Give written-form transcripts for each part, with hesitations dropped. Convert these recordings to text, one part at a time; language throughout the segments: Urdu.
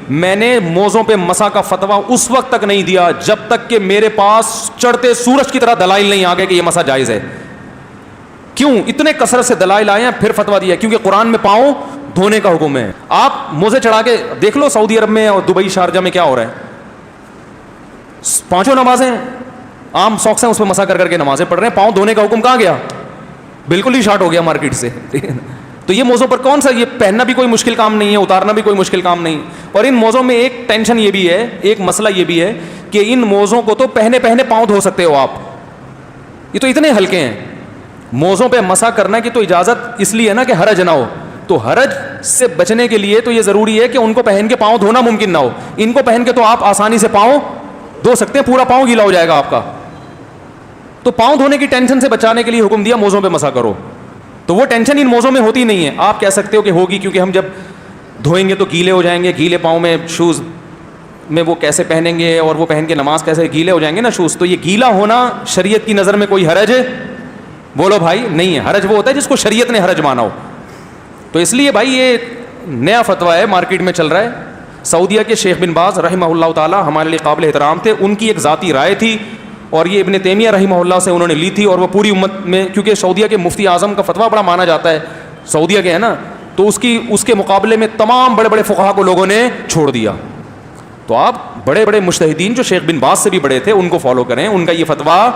میں نے موزوں پہ مسا کا فتویٰ اس وقت تک نہیں دیا جب تک کہ میرے پاس چڑھتے سورج کی طرح دلائل نہیں آ گئے کہ یہ مسا جائز ہے. کیوں اتنے کثرت سے دلائل آئے ہیں پھر فتویٰ دیا؟ کیونکہ قرآن میں پاؤں دھونے کا حکم ہے. آپ موزے چڑھا کے دیکھ لو سعودی عرب میں اور دبئی شارجہ میں کیا ہو رہا ہے. 5 نمازیں عام ساکس ہیں اس پہ مسا کر کر کے نمازیں پڑھ رہے ہیں, پاؤں دھونے کا حکم کہاں گیا؟ بالکل ہی شارٹ ہو گیا مارکیٹ سے. تو یہ موزوں پر کون سا, یہ پہننا بھی کوئی مشکل کام نہیں ہے, اتارنا بھی کوئی مشکل کام نہیں. اور ان موزوں میں ایک ٹینشن یہ بھی ہے, ایک مسئلہ یہ بھی ہے کہ ان موزوں کو تو پہنے پاؤں دھو سکتے ہو آپ, یہ تو اتنے ہلکے ہیں. موزوں پہ مسا کرنا کی تو اجازت اس لیے ہے نا کہ حرج نہ ہو. تو حرج سے بچنے کے لیے تو یہ ضروری ہے کہ ان کو پہن کے پاؤں دھونا ممکن نہ ہو. ان کو پہن کے تو آپ آسانی سے پاؤں دھو سکتے ہیں, پورا پاؤں گیلا ہو جائے گا آپ کا. تو پاؤں دھونے کی ٹینشن سے بچانے کے لیے حکم دیا موزوں پہ مسا کرو. تو وہ ٹینشن ان موزوں میں ہوتی نہیں ہے. آپ کہہ سکتے ہو کہ ہوگی کیونکہ ہم جب دھوئیں گے تو گیلے ہو جائیں گے, گیلے پاؤں میں شوز میں وہ کیسے پہنیں گے, اور وہ پہن کے نماز کیسے, گیلے ہو جائیں گے نا شوز. تو یہ گیلا ہونا شریعت کی نظر میں کوئی حرج ہے؟ بولو بھائی نہیں ہے. حرج وہ ہوتا ہے جس کو شریعت نے حرج مانا ہو. تو اس لیے بھائی یہ نیا فتویٰ ہے, مارکیٹ میں چل رہا ہے. سعودیہ کے شیخ بن باز رحمہ اللہ تعالی ہمارے لیے قابل احترام تھے. ان کی ایک ذاتی رائے تھی اور یہ ابن تیمیہ رحمہ اللہ سے انہوں نے لی تھی, اور وہ پوری امت میں, کیونکہ سعودیہ کے مفتی اعظم کا فتویٰ بڑا مانا جاتا ہے, سعودیہ کے ہے نا, تو اس کے مقابلے میں تمام بڑے بڑے فقہا کو لوگوں نے چھوڑ دیا. تو آپ بڑے بڑے مجتہدین جو شیخ بن باز سے بھی بڑے تھے ان کو فالو کریں, ان کا یہ فتویٰ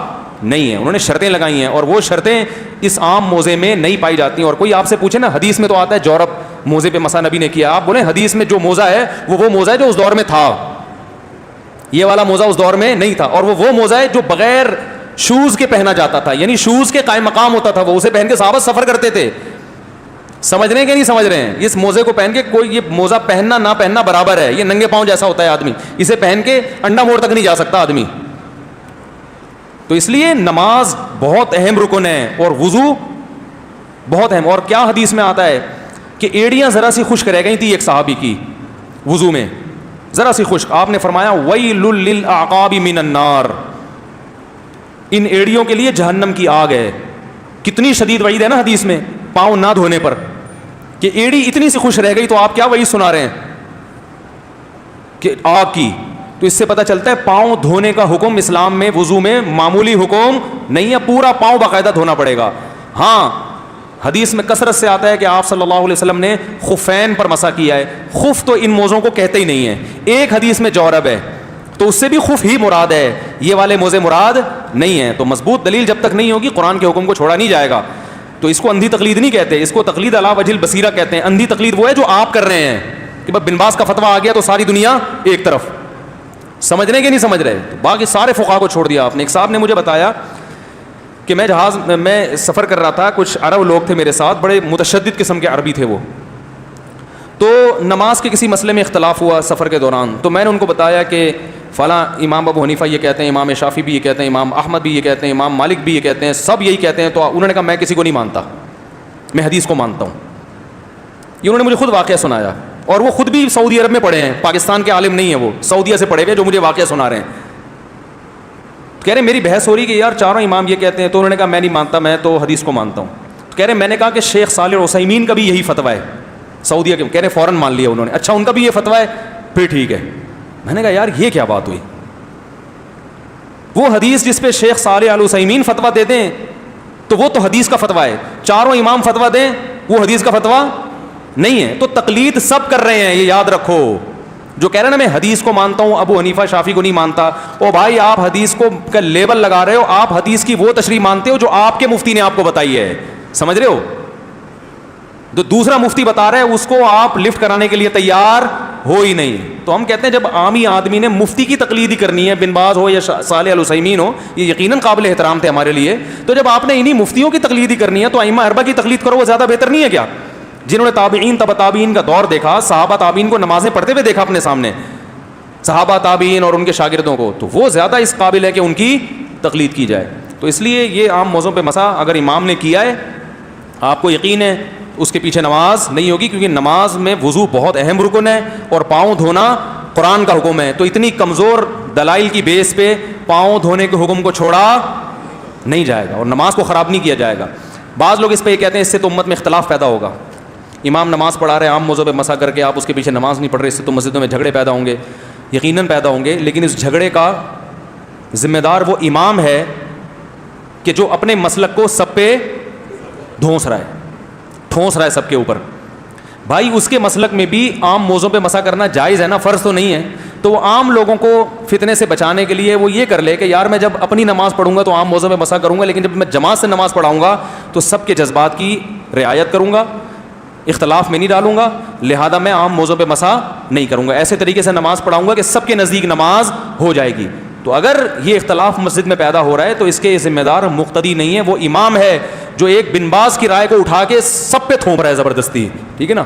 نہیں ہے. انہوں نے شرطیں لگائی ہیں اور وہ شرطیں اس عام موزے میں نہیں پائی جاتی ہیں. اور کوئی آپ سے پوچھے نا, حدیث میں تو آتا ہے جورب موزے پہ مسا نبی نے کیا, آپ بولیں حدیث میں جو موزہ ہے وہ موزہ ہے جو اس دور میں تھا, یہ والا موزہ اس دور میں نہیں تھا. اور وہ موزہ ہے جو بغیر شوز کے پہنا جاتا تھا, یعنی شوز کے قائم مقام ہوتا تھا, وہ اسے پہن کے صحابہ سفر کرتے تھے. سمجھ رہے ہیں کہ نہیں سمجھ رہے ہیں؟ اس موزے کو پہن کے کوئی, یہ موزہ پہننا نہ پہننا برابر ہے, یہ ننگے پاؤں جیسا ہوتا ہے آدمی, اسے پہن کے انڈا موڑ تک نہیں جا سکتا آدمی. تو اس لیے نماز بہت اہم رکن ہے اور وضو بہت اہم. اور کیا حدیث میں آتا ہے کہ ایڑیاں ذرا سی خشک رہ گئی تھی ایک صحابی کی وضو میں, ذرا سی خشک, آپ نے فرمایا ویل للاعقاب من النار, ان ایڑیوں کے لیے جہنم کی آگ ہے. کتنی شدید وعید ہے نا حدیث میں پاؤں نہ دھونے پر, کہ ایڑی اتنی سی خشک رہ گئی, تو آپ کیا وعید سنا رہے ہیں کہ آگ کی. تو اس سے پتہ چلتا ہے پاؤں دھونے کا حکم اسلام میں وضو میں معمولی حکم نہیں ہے, پورا پاؤں باقاعدہ دھونا پڑے گا. ہاں حدیث میں کثرت سے آتا ہے کہ آپ صلی اللہ علیہ وسلم نے خفین پر مسا کیا ہے. خف تو ان موزوں کو کہتے ہی نہیں ہے. ایک حدیث میں جورب ہے تو اس سے بھی خف ہی مراد ہے, یہ والے موزے مراد نہیں ہیں. تو مضبوط دلیل جب تک نہیں ہوگی قرآن کے حکم کو چھوڑا نہیں جائے گا. تو اس کو اندھی تقلید نہیں کہتے, اس کو تقلید علی وجہ البصیرہ کہتے ہیں. اندھی تقلید وہ ہے جو آپ کر رہے ہیں کہ بن باز کا فتویٰ آ گیا تو ساری دنیا ایک طرف. سمجھ رہے کہ نہیں سمجھ رہے؟ باقی سارے فقہا کو چھوڑ دیا آپ نے. ایک صاحب نے مجھے بتایا کہ میں سفر کر رہا تھا, کچھ عرب لوگ تھے میرے ساتھ, بڑے متشدد قسم کے عربی تھے وہ. تو نماز کے کسی مسئلے میں اختلاف ہوا سفر کے دوران, تو میں نے ان کو بتایا کہ فلاں امام ابو حنیفہ یہ کہتے ہیں, امام شافعی بھی یہ کہتے ہیں, امام احمد بھی یہ کہتے ہیں, امام مالک بھی یہ کہتے ہیں, سب یہی کہتے ہیں. تو انہوں نے کہا میں کسی کو نہیں مانتا, میں حدیث کو مانتا ہوں. یہ انہوں نے مجھے خود واقعہ سنایا, اور وہ خود بھی سعودی عرب میں پڑھے ہیں, پاکستان کے عالم نہیں ہیں وہ, سعودیہ سے پڑھے ہوئے جو مجھے واقعہ سنا رہے ہیں. کہہ رہے میری بحث ہو رہی کہ یار چاروں امام یہ کہتے ہیں, تو انہوں نے کہا میں نہیں مانتا, میں تو حدیث کو مانتا ہوں. کہہ رہے میں نے کہا کہ شیخ صالح العثیمین کا بھی یہی فتویٰ ہے سعودیہ کے. کہہ رہے فوراً مان لیا انہوں نے, اچھا ان کا بھی یہ فتویٰ ہے, پھر ٹھیک ہے. میں نے کہا یار یہ کیا بات ہوئی, وہ حدیث جس پہ شیخ صالح العثیمین فتویٰ دیتے ہیں تو وہ تو حدیث کا فتویٰ ہے, چاروں امام فتویٰ دیں وہ حدیث کا فتویٰ نہیں ہے. تو تقلید سب کر رہے ہیں, یہ یاد رکھو. جو کہہ رہے ہیں نا میں حدیث کو مانتا ہوں, ابو حنیفہ شافعی کو نہیں مانتا, او بھائی آپ حدیث کو کا لیبل لگا رہے ہو, آپ حدیث کی وہ تشریح مانتے ہو جو آپ کے مفتی نے آپ کو بتائی ہے. سمجھ رہے ہو؟ جو دوسرا مفتی بتا رہا ہے اس کو آپ لفٹ کرانے کے لیے تیار ہو ہی نہیں. تو ہم کہتے ہیں جب عامی آدمی نے مفتی کی تقلید ہی کرنی ہے, بن باز ہو یا صالح العثیمین ہو, یہ یقیناً قابل احترام تھے ہمارے لیے, تو جب آپ نے انہی مفتیوں کی تقلید ہی کرنی ہے تو ائمہ اربعہ کی تقلید کرو, وہ زیادہ بہتر نہیں ہے کیا؟ جنہوں نے تابعین تبع تابعین کا دور دیکھا, صحابہ تابعین کو نمازیں پڑھتے ہوئے دیکھا اپنے سامنے, صحابہ تابعین اور ان کے شاگردوں کو, تو وہ زیادہ اس قابل ہے کہ ان کی تقلید کی جائے. تو اس لیے یہ عام موضوع پہ مسا اگر امام نے کیا ہے آپ کو یقین ہے اس کے پیچھے نماز نہیں ہوگی, کیونکہ نماز میں وضو بہت اہم رکن ہے اور پاؤں دھونا قرآن کا حکم ہے. تو اتنی کمزور دلائل کی بیس پہ پاؤں دھونے کے حکم کو چھوڑا نہیں جائے گا اور نماز کو خراب نہیں کیا جائے گا. بعض لوگ اس پہ یہ کہتے ہیں اس سے تو امت میں اختلاف پیدا ہوگا, امام نماز پڑھا رہے ہیں عام موضوع پہ مسا کر کے، آپ اس کے پیچھے نماز نہیں پڑھ رہے، اس سے تو مسجدوں میں جھگڑے پیدا ہوں گے، یقیناً پیدا ہوں گے، لیکن اس جھگڑے کا ذمہ دار وہ امام ہے کہ جو اپنے مسلک کو سب پہ ٹھونس رہا ہے سب کے اوپر. بھائی اس کے مسلک میں بھی عام موضوع پہ مسا کرنا جائز ہے نا، فرض تو نہیں ہے. تو وہ عام لوگوں کو فتنے سے بچانے کے لیے وہ یہ کر لے کہ یار میں جب اپنی نماز پڑھوں گا تو عام موضوع پہ مسا کروں گا، لیکن جب میں جماعت سے نماز پڑھاؤں گا تو سب کے جذبات کی رعایت کروں گا، اختلاف میں نہیں ڈالوں گا، لہذا میں عام موضوع پہ مسا نہیں کروں گا. ایسے طریقے سے نماز پڑھاؤں گا کہ سب کے نزدیک نماز ہو جائے گی. تو اگر یہ اختلاف مسجد میں پیدا ہو رہا ہے تو اس کے ذمہ دار مقتدی نہیں ہے، وہ امام ہے جو ایک بن باز کی رائے کو اٹھا کے سب پہ تھوپ رہا ہے زبردستی. ٹھیک ہے نا،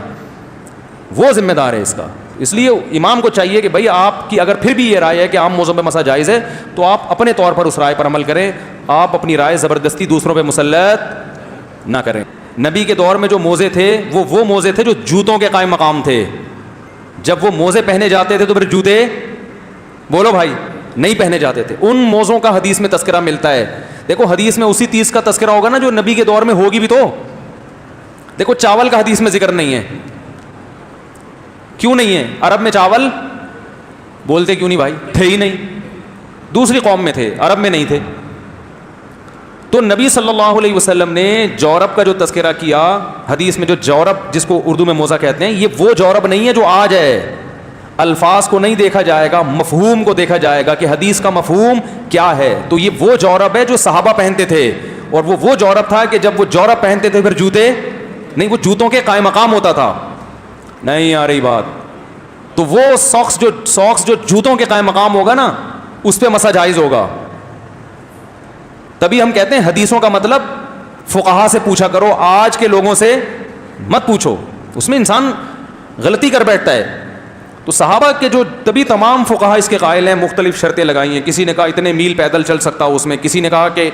وہ ذمہ دار ہے اس کا. اس لیے امام کو چاہیے کہ بھائی آپ کی اگر پھر بھی یہ رائے ہے کہ عام موضوع پہ مسا جائز ہے تو آپ اپنے طور پر اس رائے پر عمل کریں، آپ اپنی رائے زبردستی دوسروں پہ مسلط نہ کریں. نبی کے دور میں جو موزے تھے وہ موزے تھے جو جوتوں کے قائم مقام تھے. جب وہ موزے پہنے جاتے تھے تو پھر جوتے بولو بھائی نہیں پہنے جاتے تھے. ان موزوں کا حدیث میں تذکرہ ملتا ہے. دیکھو حدیث میں اسی تیس کا تذکرہ ہوگا نا جو نبی کے دور میں ہوگی بھی. تو دیکھو چاول کا حدیث میں ذکر نہیں ہے. کیوں نہیں ہے؟ عرب میں چاول بولتے کیوں نہیں بھائی؟ تھے ہی نہیں. دوسری قوم میں تھے، عرب میں نہیں تھے. تو نبی صلی اللہ علیہ وسلم نے جورب کا جو تذکرہ کیا حدیث میں، جو جورب جس کو اردو میں موزہ کہتے ہیں، یہ وہ جورب نہیں ہے جو آج ہے. الفاظ کو نہیں دیکھا جائے گا، مفہوم کو دیکھا جائے گا کہ حدیث کا مفہوم کیا ہے. تو یہ وہ جورب ہے جو صحابہ پہنتے تھے، اور وہ جورب تھا کہ جب وہ جورب پہنتے تھے پھر جوتے نہیں، وہ جوتوں کے قائم مقام ہوتا تھا. نہیں آ رہی بات؟ تو وہ ساکس جو جوتوں کے قائم مقام ہوگا نا اس پہ مسا جائز ہوگا. تبھی ہم کہتے ہیں حدیثوں کا مطلب فقہا سے پوچھا کرو، آج کے لوگوں سے مت پوچھو، اس میں انسان غلطی کر بیٹھتا ہے. تو صحابہ کے جو تبھی تمام فقہا اس کے قائل ہیں، مختلف شرطیں لگائی ہیں. کسی نے کہا اتنے میل پیدل چل سکتا ہو اس میں، کسی نے کہا کہ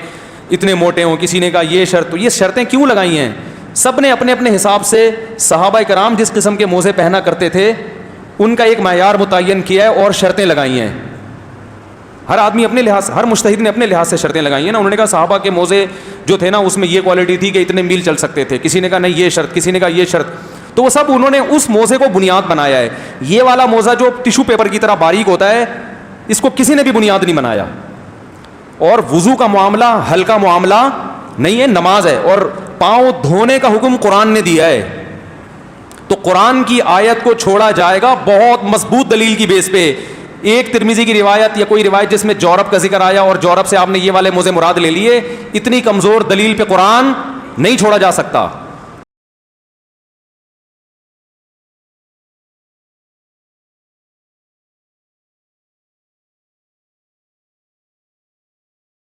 اتنے موٹے ہوں، کسی نے کہا یہ شرط. تو یہ شرطیں کیوں لگائی ہیں؟ سب نے اپنے اپنے حساب سے صحابہ کرام جس قسم کے موزے پہنا کرتے تھے ان کا ایک معیار متعین کیا ہے اور شرطیں لگائی ہیں. ہر آدمی اپنے لحاظ، ہر مجتہد نے اپنے لحاظ سے شرطیں لگائی ہیں نا. انہوں نے کہا صحابہ کے موزے جو تھے نا اس میں یہ کوالٹی تھی کہ اتنے میل چل سکتے تھے. کسی نے کہا نہیں یہ شرط، کسی نے کہا یہ شرط. تو وہ سب انہوں نے اس موزے کو بنیاد بنایا ہے. یہ والا موزہ جو ٹیشو پیپر کی طرح باریک ہوتا ہے اس کو کسی نے بھی بنیاد نہیں بنایا. اور وضو کا معاملہ ہلکا معاملہ نہیں ہے، نماز ہے. اور پاؤں دھونے کا حکم قرآن نے دیا ہے. تو قرآن کی آیت کو چھوڑا جائے گا بہت مضبوط دلیل کی بیس پہ. ایک ترمذی کی روایت یا کوئی روایت جس میں جورب کا ذکر آیا اور جورب سے آپ نے یہ والے موزے مراد لے لیے، اتنی کمزور دلیل پہ قرآن نہیں چھوڑا جا سکتا.